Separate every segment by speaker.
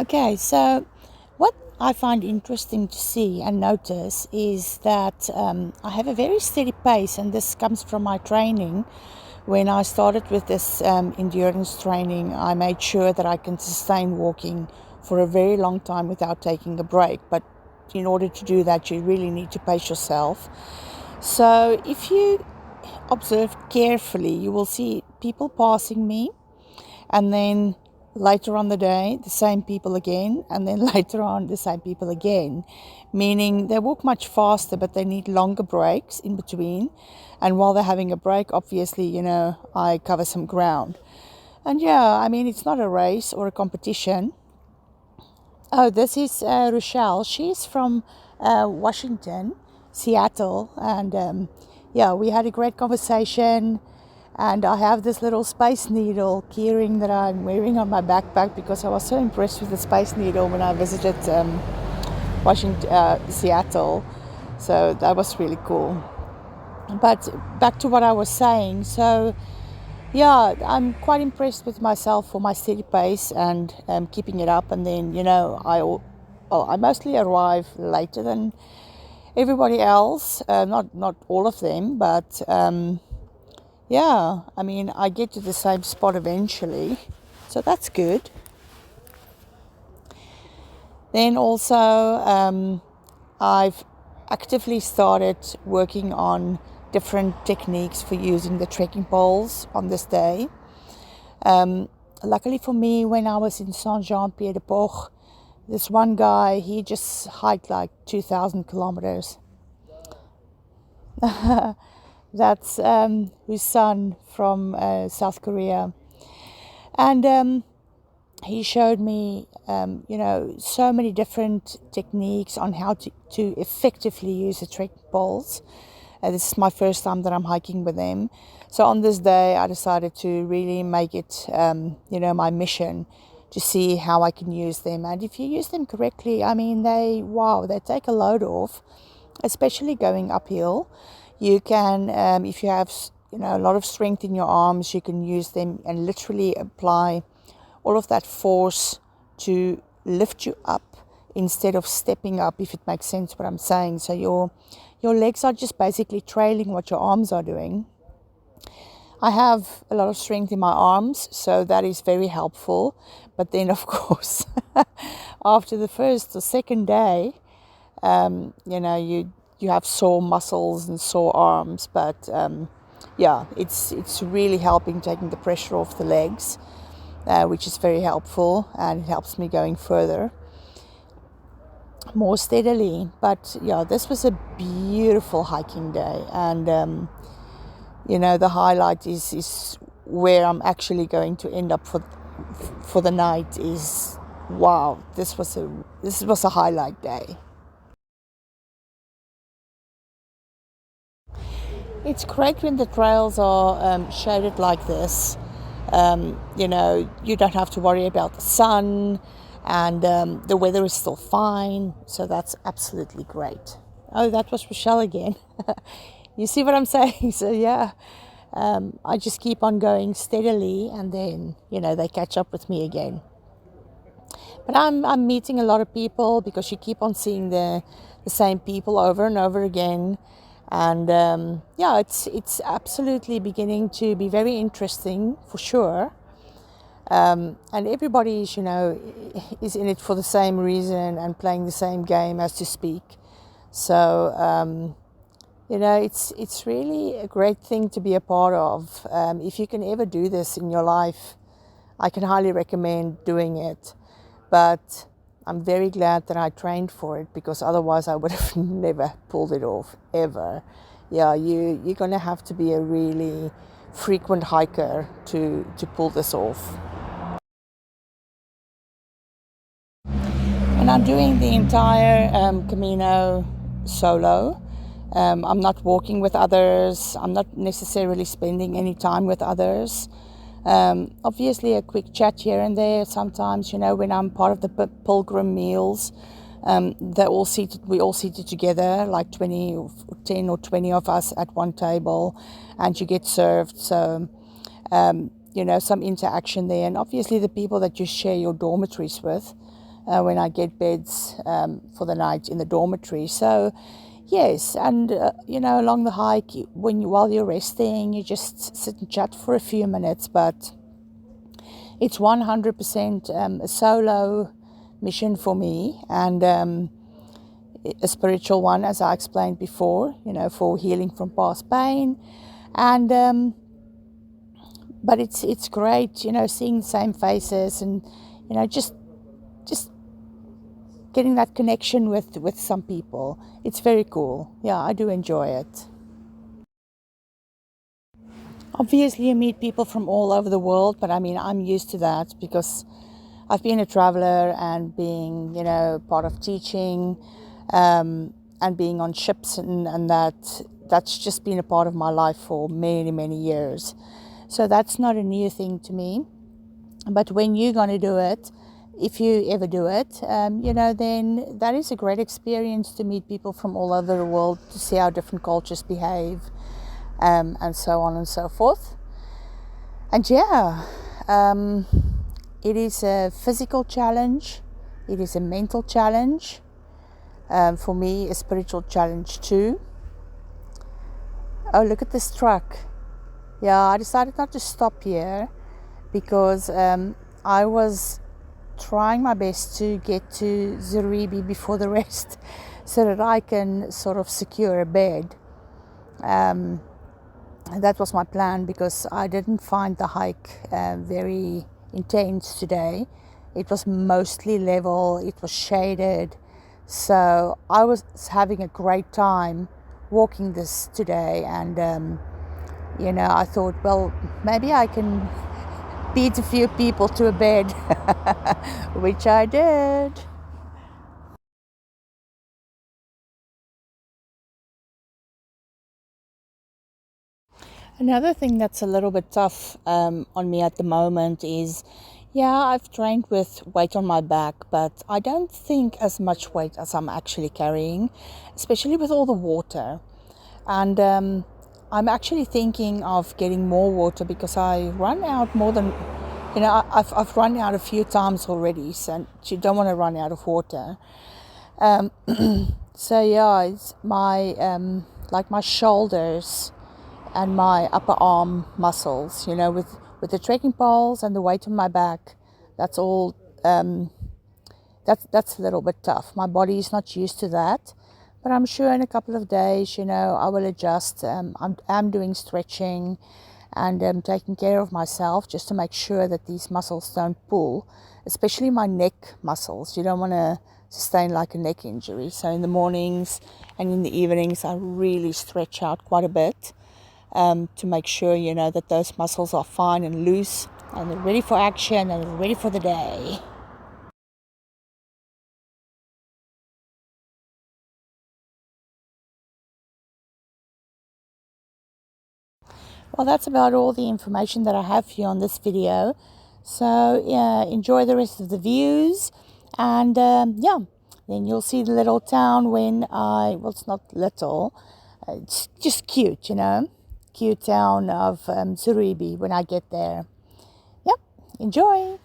Speaker 1: Okay, so what I find interesting to see and notice is that I have a very steady pace, and this comes from my training. When I started with this endurance training, I made sure that I can sustain walking for a very long time without taking a break. But in order to do that, you really need to pace yourself. So if you observe carefully, you will see people passing me, and then later on the day, the same people again, and then later on, the same people again. Meaning they walk much faster, but they need longer breaks in between. And while they're having a break, obviously, I cover some ground. And yeah, I mean, it's not a race or a competition. Oh, this is Rochelle. She's from Washington, Seattle. And yeah, we had a great conversation. And I have this little Space Needle keyring that I'm wearing on my backpack because I was so impressed with the Space Needle when I visited Seattle. So that was really cool. But back to what I was saying. So yeah, I'm quite impressed with myself for my steady pace and keeping it up. And then, I mostly arrive later than everybody else. Not all of them, but yeah, I mean, I get to the same spot eventually, so that's good. Then also, I've actively started working on different techniques for using the trekking poles on this day. Luckily for me, when I was in Saint-Jean-Pied-de-Port, this one guy, he just hiked like 2,000 kilometers. That's Husan from South Korea. And he showed me, so many different techniques on how to effectively use the trekking poles. This is my first time that I'm hiking with them. So on this day, I decided to really make it, my mission to see how I can use them. And if you use them correctly, I mean, they take a load off, especially going uphill. You can, if you have, a lot of strength in your arms, you can use them and literally apply all of that force to lift you up instead of stepping up, if it makes sense what I'm saying. So your legs are just basically trailing what your arms are doing. I have a lot of strength in my arms, so that is very helpful. But then, of course, after the first or second day, you have sore muscles and sore arms, but it's really helping taking the pressure off the legs, which is very helpful, and it helps me going further more steadily. But yeah, this was a beautiful hiking day, and the highlight is where I'm actually going to end up for the night. Is wow, this was a highlight day. It's great when the trails are shaded like this. You don't have to worry about the sun, and the weather is still fine. So that's absolutely great. Oh, that was Rochelle again. You see what I'm saying? So yeah, I just keep on going steadily, and then they catch up with me again. But I'm meeting a lot of people because you keep on seeing the same people over and over again. And it's absolutely beginning to be very interesting for sure. And everybody is in it for the same reason and playing the same game, as to speak. So it's really a great thing to be a part of. If you can ever do this in your life, I can highly recommend doing it. But I'm very glad that I trained for it, because otherwise I would have never pulled it off, ever. Yeah, you're going to have to be a really frequent hiker to pull this off. And I'm doing the entire Camino solo. I'm not walking with others. I'm not necessarily spending any time with others. Obviously a quick chat here and there sometimes, when I'm part of the pilgrim meals. We're all seated together, like 10 or 20 of us at one table, and you get served. So, some interaction there. And obviously the people that you share your dormitories with, when I get beds for the night in the dormitory. So yes, and along the hike, while you're resting, you just sit and chat for a few minutes. But it's 100% a solo mission for me, and a spiritual one, as I explained before. For healing from past pain, and but it's great, seeing the same faces, and just getting that connection with some people. It's very cool. Yeah, I do enjoy it. Obviously, you meet people from all over the world, but I mean, I'm used to that because I've been a traveler, and being, part of teaching, and being on ships, and that's just been a part of my life for many, many years. So that's not a new thing to me. But when you're going to do it, if you ever do it, then that is a great experience to meet people from all over the world, to see how different cultures behave, and so on and so forth. And yeah, it is a physical challenge, it is a mental challenge, for me, a spiritual challenge too. Oh, look at this truck. Yeah, I decided not to stop here because I was trying my best to get to Zubiri before the rest so that I can sort of secure a bed. That was my plan because I didn't find the hike very intense today. It was mostly level, it was shaded, so I was having a great time walking this today. And I thought, well, maybe I can beat a few people to a bed, which I did. Another thing that's a little bit tough on me at the moment is, yeah, I've trained with weight on my back, but I don't think as much weight as I'm actually carrying, especially with all the water. And I'm actually thinking of getting more water because I run out more than, I've run out a few times already, so you don't want to run out of water. So yeah, it's my like my shoulders and my upper arm muscles, with the trekking poles and the weight on my back. That's all. That's a little bit tough. My body is not used to that, but I'm sure in a couple of days, I will adjust. I'm doing stretching, and taking care of myself just to make sure that these muscles don't pull, especially my neck muscles. You don't want to sustain like a neck injury. So in the mornings and in the evenings, I really stretch out quite a bit, to make sure, that those muscles are fine and loose, and they're ready for action, and they're ready for the day. Well, that's about all the information that I have for you on this video. So yeah, enjoy the rest of the views, and yeah, then you'll see the little town well, it's not little, it's just cute, cute town of Zubiri when I get there. Yep, enjoy.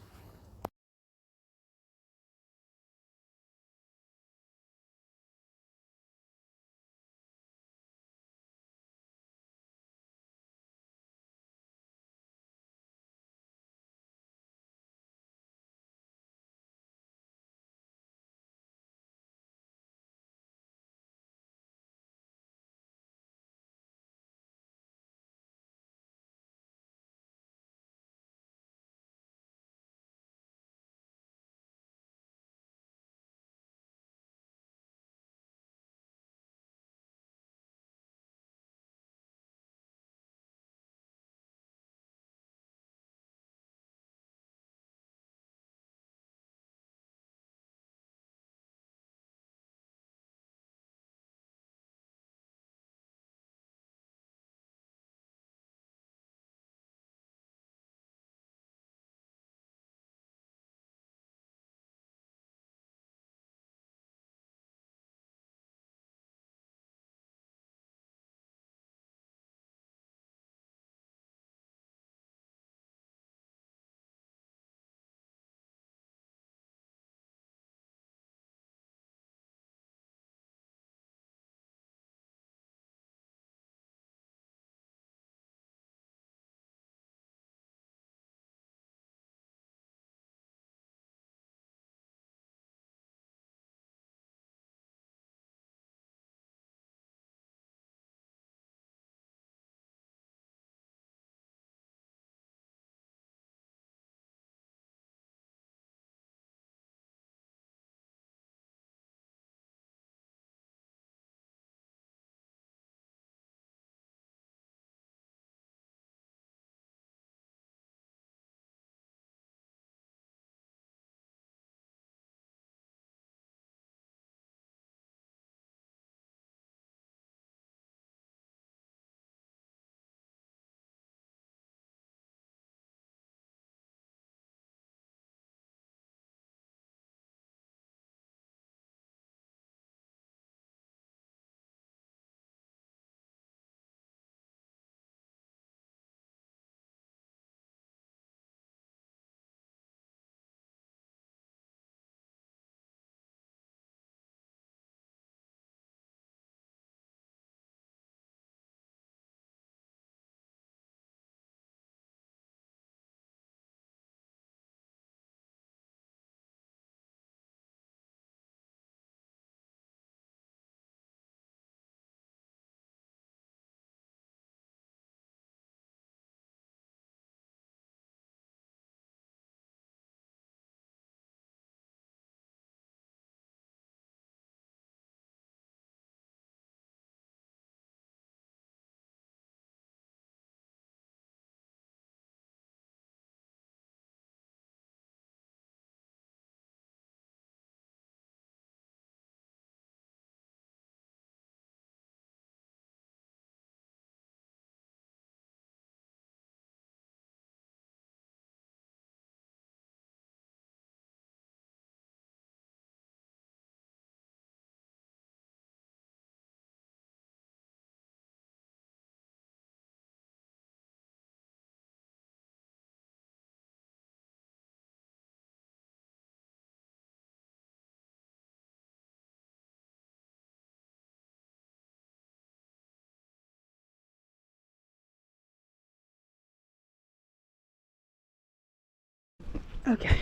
Speaker 1: Okay,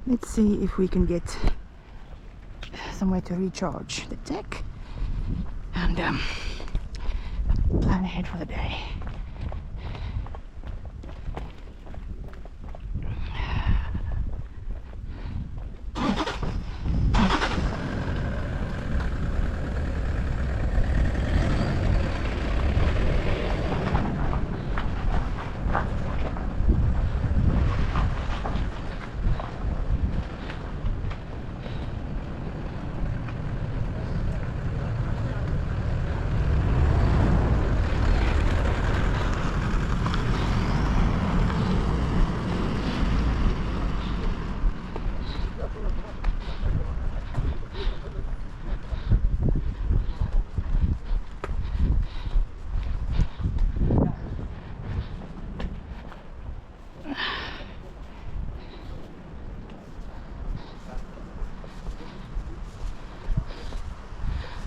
Speaker 1: let's see if we can get somewhere to recharge the deck and plan ahead for the day.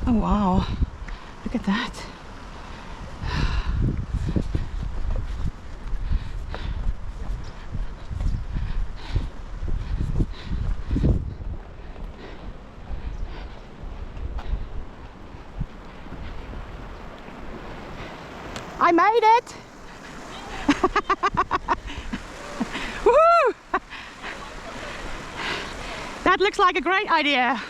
Speaker 1: Oh wow, look at that. I made it! Woohoo! That looks like a great idea.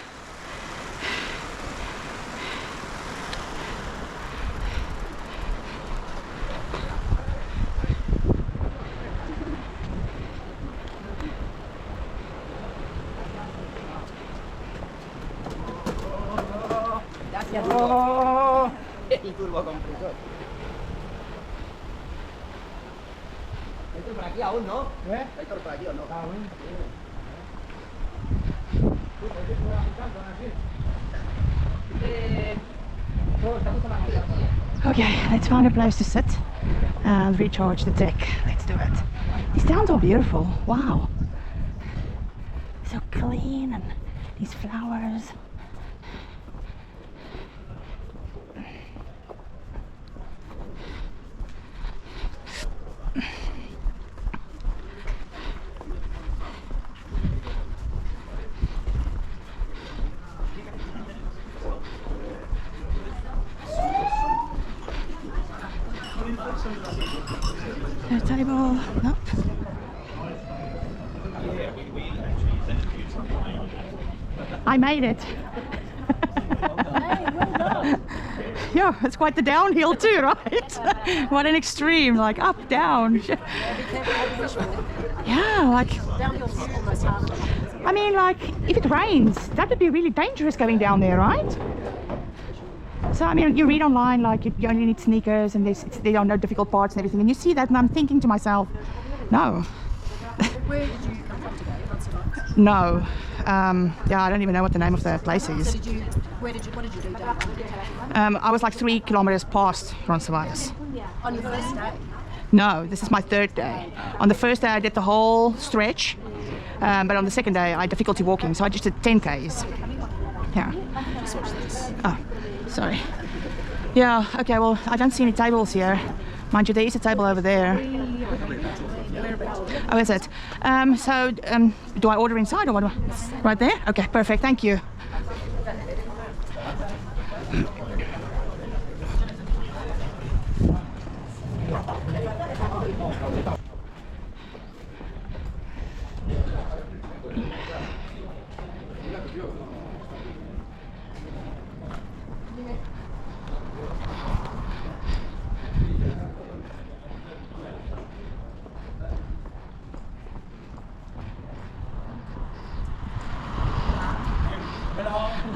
Speaker 2: Oh, el turbo compresor. ¿Esto por aquí aún no? ¿Esto por aquí o no? Ah, bueno.
Speaker 1: Okay, let's find a place to sit and recharge the deck. Let's do it. These towns are beautiful. Wow. So clean, and these flowers. No table, nope. I made it. Yeah, it's quite the downhill too, right? What an extreme, like up, down. Yeah, like, I mean, like, if it rains, that would be really dangerous going down there, right? So, I mean, you read online, like, you only need sneakers and there are no difficult parts and everything, and you see that, and I'm thinking to myself, no.
Speaker 3: Where did you come from today? What's it?
Speaker 1: No. Yeah, I don't even know what the name of the place is.
Speaker 3: So what did you do down
Speaker 1: I was like 3 kilometers past Roncesvalles.
Speaker 3: on your first day?
Speaker 1: No, this is my 3rd day. On the first day I did the whole stretch, but on the second day I had difficulty walking, so I just did 10 Ks. Yeah. Oh, sorry. Yeah, okay, well, I don't see any tables here. Mind you, there is a table over there. Oh, is it? Do I order inside or what? Right there? Okay, perfect, thank you.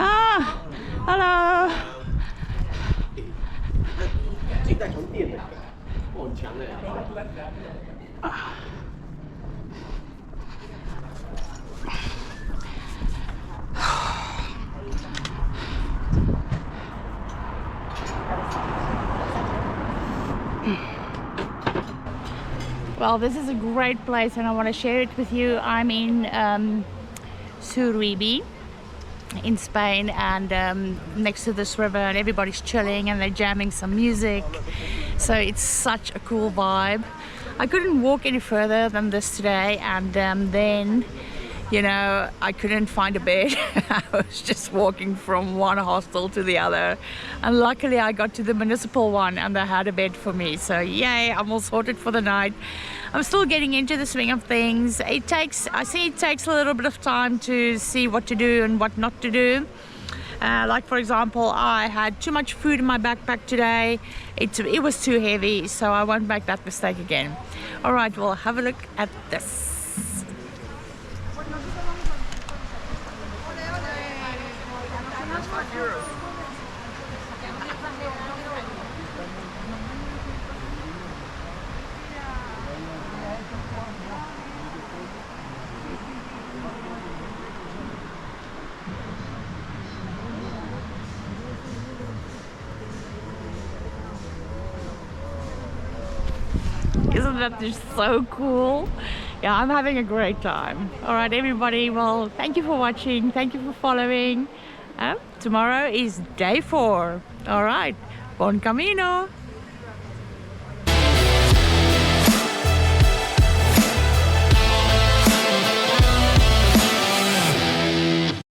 Speaker 1: Ah, hello. Well, this is a great place and I want to share it with you. I'm in Zubiri in Spain, and next to this river, and everybody's chilling and they're jamming some music, so it's such a cool vibe. I couldn't walk any further than this today, and then, you know, I couldn't find a bed. I was just walking from one hostel to the other, and luckily I got to the municipal one and they had a bed for me. So yay, I'm all sorted for the night. I'm still getting into the swing of things. I see it takes a little bit of time to see what to do and what not to do. Like for example, I had too much food in my backpack today. It was too heavy, so I won't make that mistake again. All right, well, have a look at this. Isn't that just so cool? Yeah, I'm having a great time. All right, everybody, well, thank you for watching. Thank you for following. Tomorrow is day 4. All right, bon camino.